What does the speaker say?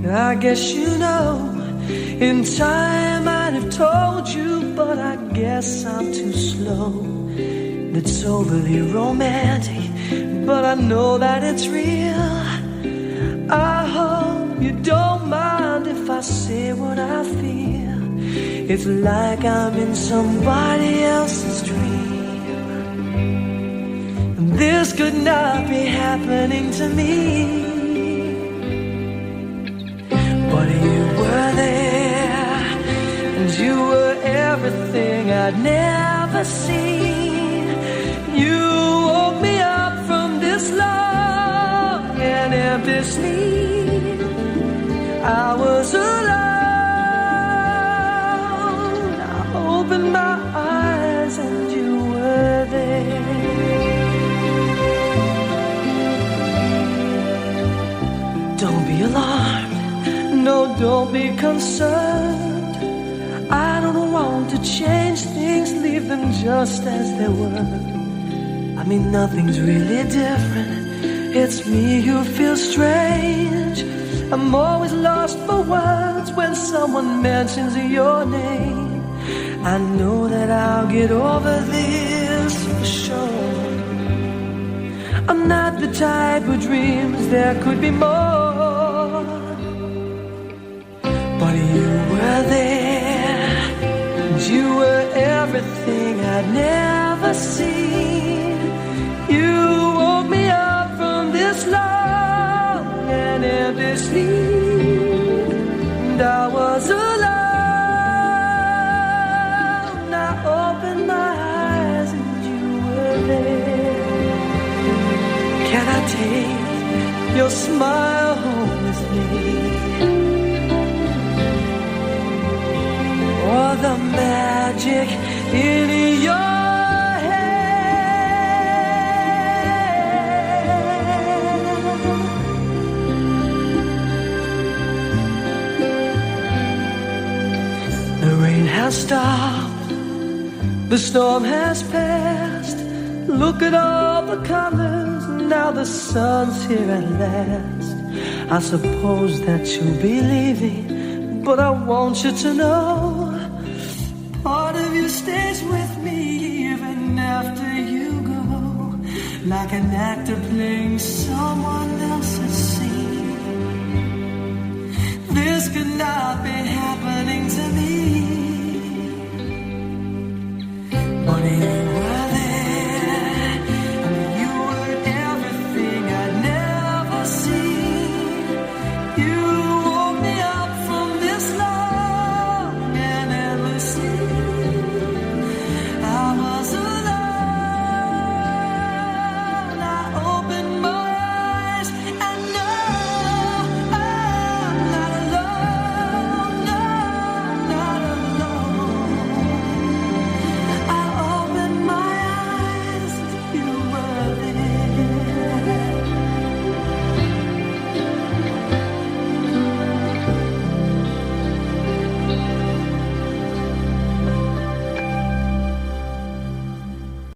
I guess you know, in time I'd have told you, but I guess I'm too slow. It's overly romantic, but I know that it's real. I hope you don't mind if I say what I feel. It's like I'm in somebody else's dream, and this could not be happening to me. But you were there, and you were everything I'd never seen. You woke me up from this long and empty sleep. I was alone. I opened my eyes and you were there. Don't be alarmed. No, don't be concerned. I don't want to change things, leave them just as they were. I mean, nothing's really different. It's me who feels strange. I'm always lost for words when someone mentions your name. I know that I'll get over this for sure. I'm not the type who dreams there could be more. But you were there, and you were everything I'd never seen. You woke me up from this long and empty sleep, and I was alone. I opened my eyes and you were there. Can I take your smile home with me? Or the magic in your has stopped, the storm has passed. Look at all the colors, now the sun's here at last. I suppose that you'll be leaving, but I want you to know part of you stays with me even after you go, like an actor playing someone else's scene. This could not be happening to me.